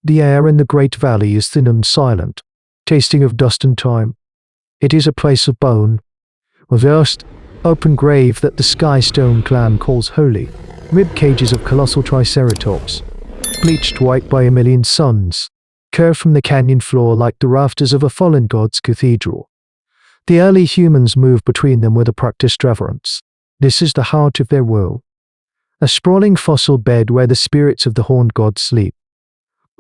The air in the Great Valley is thin and silent, tasting of dust and time. It is a place of bone, a vast, open grave that the Sky Stone clan calls holy. Rib cages of colossal Triceratops, bleached white by a million suns, curve from the canyon floor like the rafters of a fallen god's cathedral. The early humans moved between them with a practiced reverence. This is the heart of their world. A sprawling fossil bed where the spirits of the horned gods sleep.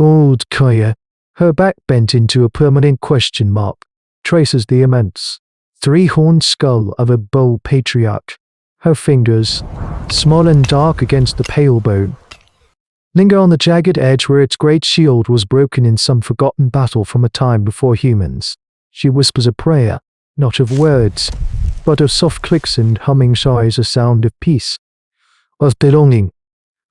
Old Kaya, her back bent into a permanent question mark, traces the immense, three-horned skull of a bull patriarch. Her fingers, small and dark against the pale bone, linger on the jagged edge where its great shield was broken in some forgotten battle from a time before humans. She whispers a prayer, not of words, but of soft clicks and humming sighs, a sound of peace, of belonging.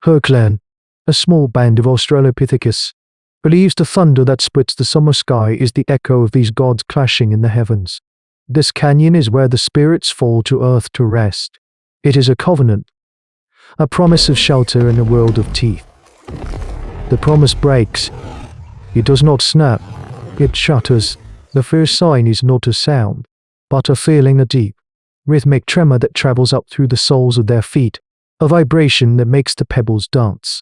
Her clan, a small band of Australopithecus, believes the thunder that splits the summer sky is the echo of these gods clashing in the heavens. This canyon is where the spirits fall to earth to rest. It is a covenant, a promise of shelter in a world of teeth. The promise breaks. It does not snap. It shatters. The first sign is not a sound, but a feeling, a deep, rhythmic tremor that travels up through the soles of their feet, a vibration that makes the pebbles dance.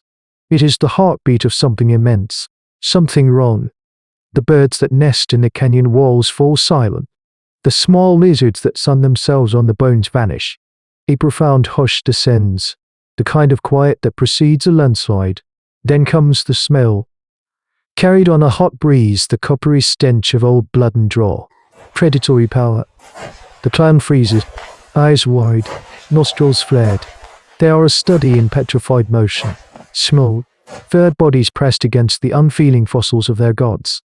It is the heartbeat of something immense, something wrong. The birds that nest in the canyon walls fall silent. The small lizards that sun themselves on the bones vanish. A profound hush descends, the kind of quiet that precedes a landslide. Then comes the smell. Carried on a hot breeze, the coppery stench of old blood and draw. Predatory power. The clan freezes, eyes wide, nostrils flared. They are a study in petrified motion. Small, furred bodies pressed against the unfeeling fossils of their gods.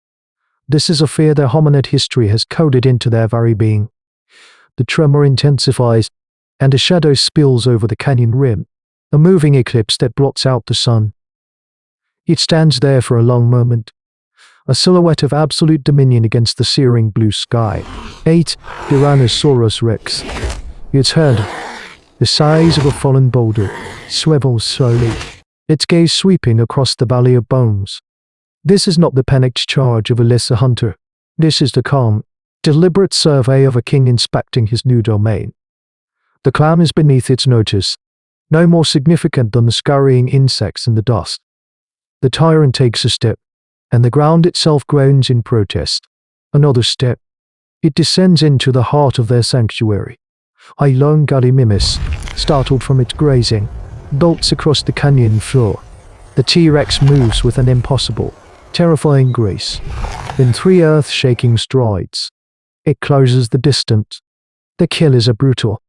This is a fear their hominid history has coded into their very being. The tremor intensifies, and a shadow spills over the canyon rim, a moving eclipse that blots out the sun. It stands there for a long moment, a silhouette of absolute dominion against the searing blue sky. 8. Tyrannosaurus Rex. Its head, the size of a fallen boulder, swivels slowly, its gaze sweeping across the valley of bones. This is not the panicked charge of a lesser hunter. This is the calm, deliberate survey of a king inspecting his new domain. The clam is beneath its notice, no more significant than the scurrying insects in the dust. The tyrant takes a step, and the ground itself groans in protest. Another step. It descends into the heart of their sanctuary. A lone gully mimes, startled from its grazing, bolts across the canyon floor. The T-Rex moves with an impossible, terrifying grace. In 3 earth-shaking strides, it closes the distance. The kill is a brutal,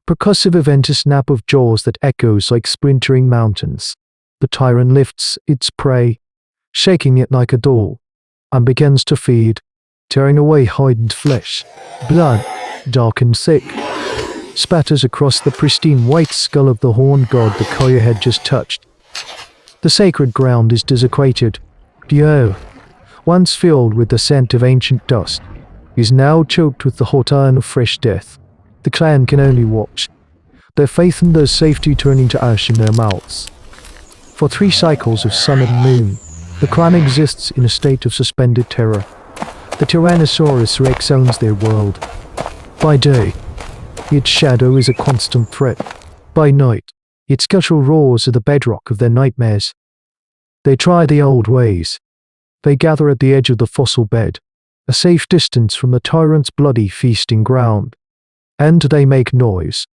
percussive event, a snap of jaws that echoes like splintering mountains. The tyrant lifts its prey, shaking it like a doll, and begins to feed, tearing away hide and flesh. Blood, dark and thick, spatters across the pristine white skull of the horned god the Kaya had just touched. The sacred ground is desecrated. The earth, once filled with the scent of ancient dust, is now choked with the hot iron of fresh death. The clan can only watch, their faith and their safety turning to ash in their mouths. For 3 cycles of sun and moon, the clan exists in a state of suspended terror. The Tyrannosaurus Rex owns their world. By day, its shadow is a constant threat. By night, its guttural roars are the bedrock of their nightmares. They try the old ways. They gather at the edge of the fossil bed, a safe distance from the tyrant's bloody feasting ground. And they make noise.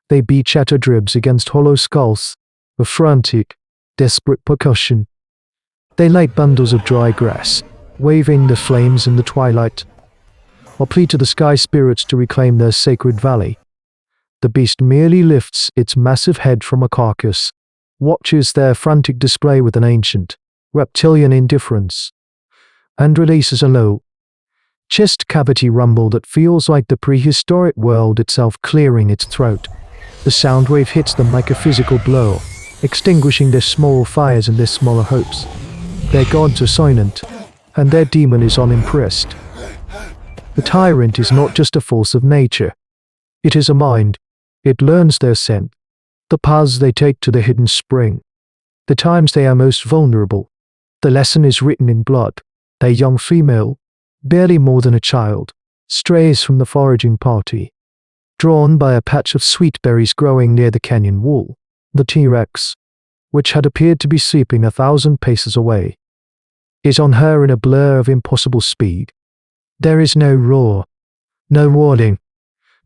They beat shattered ribs against hollow skulls, with frantic, desperate percussion. They light bundles of dry grass, waving the flames in the twilight, or plead to the sky spirits to reclaim their sacred valley. The beast merely lifts its massive head from a carcass, watches their frantic display with an ancient, reptilian indifference, and releases a low, chest cavity rumble that feels like the prehistoric world itself clearing its throat. The sound wave hits them like a physical blow, extinguishing their small fires and their smaller hopes. Their gods are silent, and their demon is unimpressed. The tyrant is not just a force of nature. It is a mind. It learns their scent, the paths they take to the hidden spring, the times they are most vulnerable, The lesson is written in blood. A young female, barely more than a child, strays from the foraging party. Drawn by a patch of sweet berries growing near the canyon wall, the T-Rex, which had appeared to be sleeping 1,000 paces away, is on her in a blur of impossible speed. There is no roar, no warning,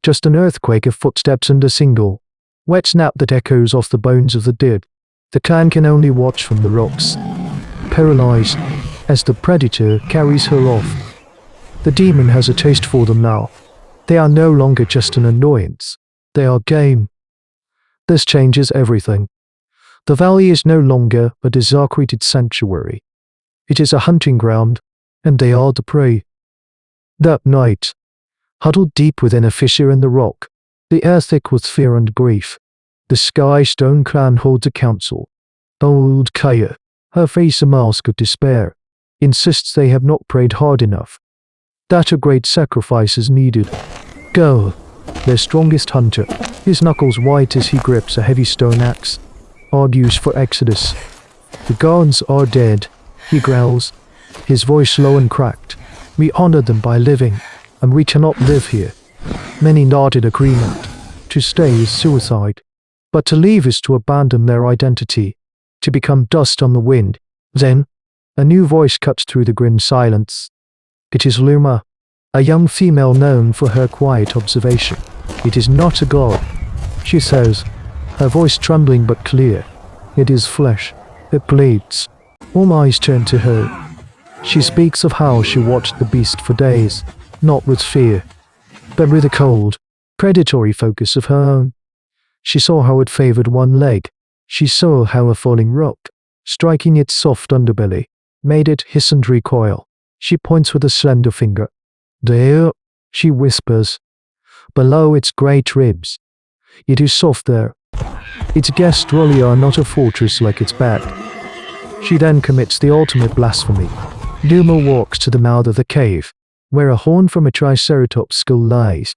just an earthquake of footsteps and a single, wet snap that echoes off the bones of the dead. The clan can only watch from the rocks, paralyzed, as the predator carries her off. The demon has a taste for them now. They are no longer just an annoyance. They are game. This changes everything. The valley is no longer a desecrated sanctuary. It is a hunting ground, and they are the prey. That night, huddled deep within a fissure in the rock, the air thick with fear and grief, the Sky Stone clan holds a council. Old Kaya, her face a mask of despair, insists they have not prayed hard enough, that a great sacrifice is needed. Go, their strongest hunter, his knuckles white as he grips a heavy stone axe, argues for exodus. The gods are dead, he growls, his voice low and cracked. We honor them by living, and we cannot live here. Many nodded agreement. To stay is suicide, but to leave is to abandon their identity, to become dust on the wind. Then, a new voice cuts through the grim silence. It is Luma, a young female known for her quiet observation. It is not a god, she says, her voice trembling but clear. It is flesh. It bleeds. All eyes turn to her. She speaks of how she watched the beast for days, not with fear, but with a cold, predatory focus of her own. She saw how it favored one leg. She saw how a falling rock, striking its soft underbelly, made it hiss and recoil. She points with a slender finger. There, she whispers, below its great ribs. It is soft there. Its guests really are not a fortress like its back. She then commits the ultimate blasphemy. Duma walks to the mouth of the cave, where a horn from a Triceratops skull lies.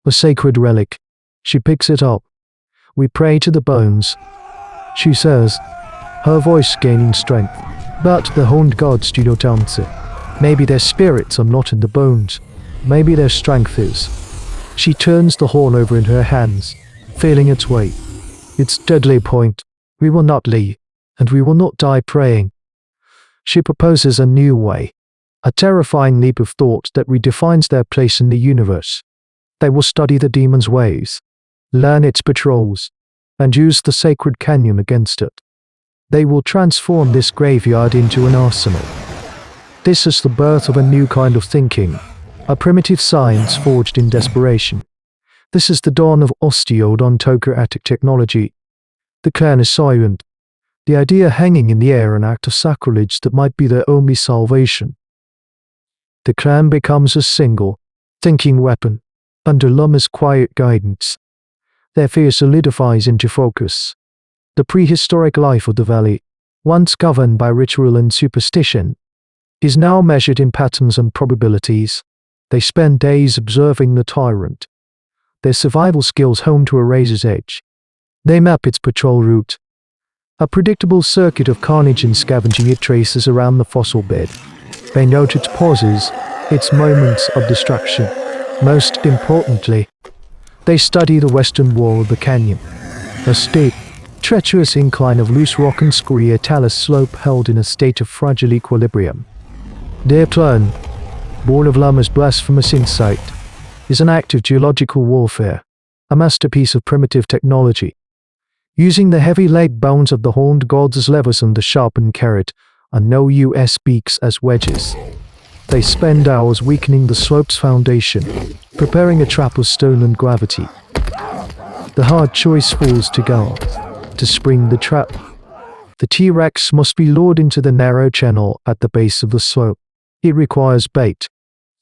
A sacred relic. She picks it up. We pray to the bones, she says, her voice gaining strength. But the horned gods do not answer. Maybe their spirits are not in the bones. Maybe their strength is. She turns the horn over in her hands, feeling its weight. Its deadly point. We will not leave, and we will not die praying. She proposes a new way, a terrifying leap of thought that redefines their place in the universe. They will study the demon's ways, learn its patrols, and use the sacred canyon against it. They will transform this graveyard into an arsenal. This is the birth of a new kind of thinking, a primitive science forged in desperation. This is the dawn of osteodontochoatic technology. The clan is silent, the idea hanging in the air, an act of sacrilege that might be their only salvation. The clan becomes a single, thinking weapon, under Luma's quiet guidance. Their fear solidifies into focus. The prehistoric life of the valley, once governed by ritual and superstition, is now measured in patterns and probabilities. They spend days observing the tyrant, their survival skills honed to a razor's edge. They map its patrol route, a predictable circuit of carnage and scavenging it traces around the fossil bed. They note its pauses, its moments of distraction. Most importantly, they study the western wall of the canyon, a steep, treacherous incline of loose rock and scoriae talus slope held in a state of fragile equilibrium. Their plan, born of Luma's blasphemous insight, is an act of geological warfare, a masterpiece of primitive technology. Using the heavy leg bones of the horned gods as levers and the sharpened carrot and no US beaks as wedges, they spend hours weakening the slope's foundation, preparing a trap of stone and gravity. The hard choice falls to God, to spring the trap. The T-Rex must be lured into the narrow channel at the base of the slope. It requires bait,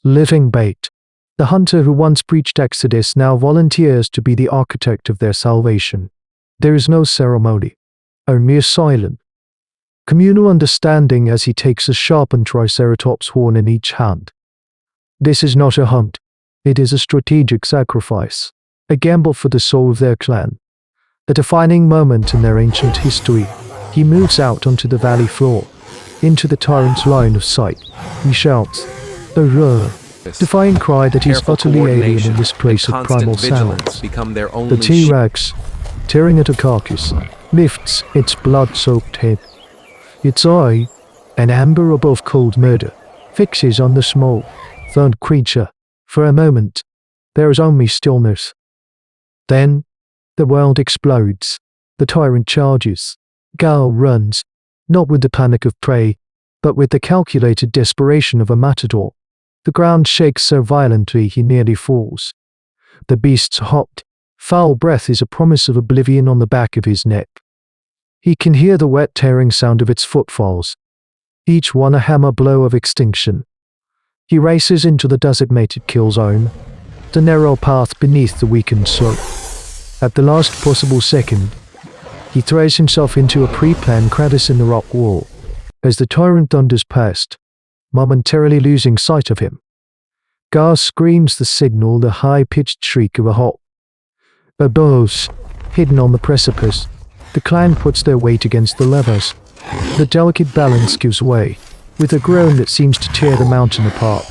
living bait. The hunter who once preached exodus now volunteers to be the architect of their salvation. There is no ceremony, a mere silent, communal understanding as he takes a sharpened Triceratops horn in each hand. This is not a hunt. It is a strategic sacrifice, a gamble for the soul of their clan. A defining moment in their ancient history. He moves out onto the valley floor, into the tyrant's line of sight. He shouts, "A roar!" defying cry that he's utterly alien in this place of primal silence. The T-Rex, tearing at a carcass, lifts its blood-soaked head. Its eye, an amber above cold murder, fixes on the small, thorned creature. For a moment, there is only stillness. Then, the world explodes. The tyrant charges. Gal runs, not with the panic of prey, but with the calculated desperation of a matador. The ground shakes so violently he nearly falls. The beast's hot, foul breath is a promise of oblivion on the back of his neck. He can hear the wet tearing sound of its footfalls, each one a hammer blow of extinction. He races into the designated kill zone, the narrow path beneath the weakened slope. At the last possible second, he throws himself into a pre-planned crevice in the rock wall, as the tyrant thunders past, momentarily losing sight of him. Gar screams the signal, the high-pitched shriek of a hawk. Above, hidden on the precipice, the clan puts their weight against the levers. The delicate balance gives way, with a groan that seems to tear the mountain apart.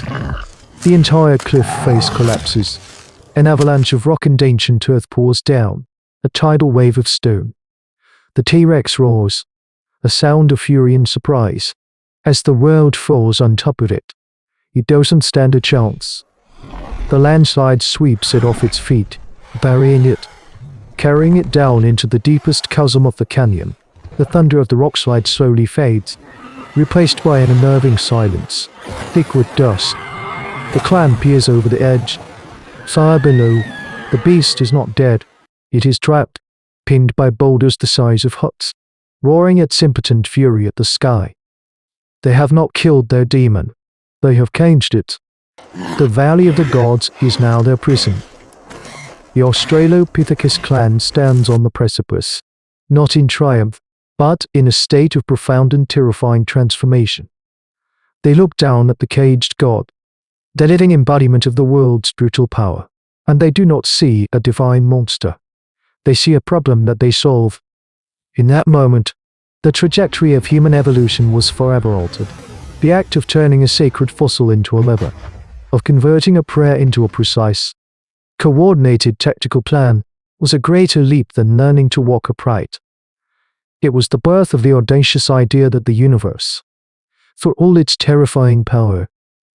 The entire cliff face collapses. An avalanche of rock and ancient earth pours down, a tidal wave of stone. The T-Rex roars, a sound of fury and surprise. As the world falls on top of it, it doesn't stand a chance. The landslide sweeps it off its feet, burying it, carrying it down into the deepest chasm of the canyon. The thunder of the rockslide slowly fades, replaced by an unnerving silence, thick with dust. The clan peers over the edge. Far below, the beast is not dead. It is trapped, pinned by boulders the size of huts, roaring its impotent fury at the sky. They have not killed their demon. They have caged it. The Valley of the Gods is now their prison. The Australopithecus clan stands on the precipice, not in triumph, but in a state of profound and terrifying transformation. They look down at the caged god, the living embodiment of the world's brutal power, and they do not see a divine monster. They see a problem that they solve. In that moment, the trajectory of human evolution was forever altered. The act of turning a sacred fossil into a lever, of converting a prayer into a precise, coordinated tactical plan, was a greater leap than learning to walk upright. It was the birth of the audacious idea that the universe, for all its terrifying power,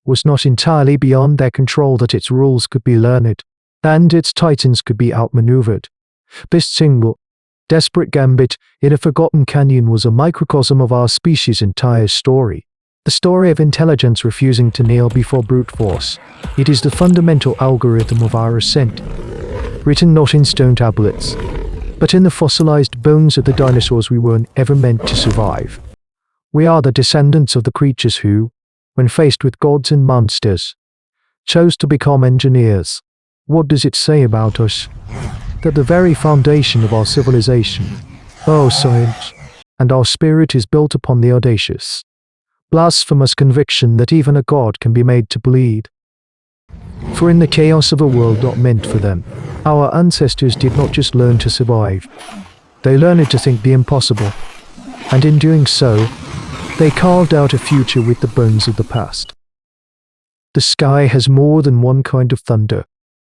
was not entirely beyond their control, that its rules could be learned, and its titans could be outmaneuvered. This single, desperate gambit in a forgotten canyon was a microcosm of our species' entire story. The story of intelligence refusing to kneel before brute force. It is the fundamental algorithm of our ascent, written not in stone tablets, but in the fossilized bones of the dinosaurs we weren't ever meant to survive. We are the descendants of the creatures who, when faced with gods and monsters, chose to become engineers. What does it say about us? That the very foundation of our civilization, our science, and our spirit is built upon the audacious, blasphemous conviction that even a god can be made to bleed. For in the chaos of a world not meant for them, our ancestors did not just learn to survive, they learned to think the impossible, and in doing so, they carved out a future with the bones of the past. The sky has more than one kind of thunder.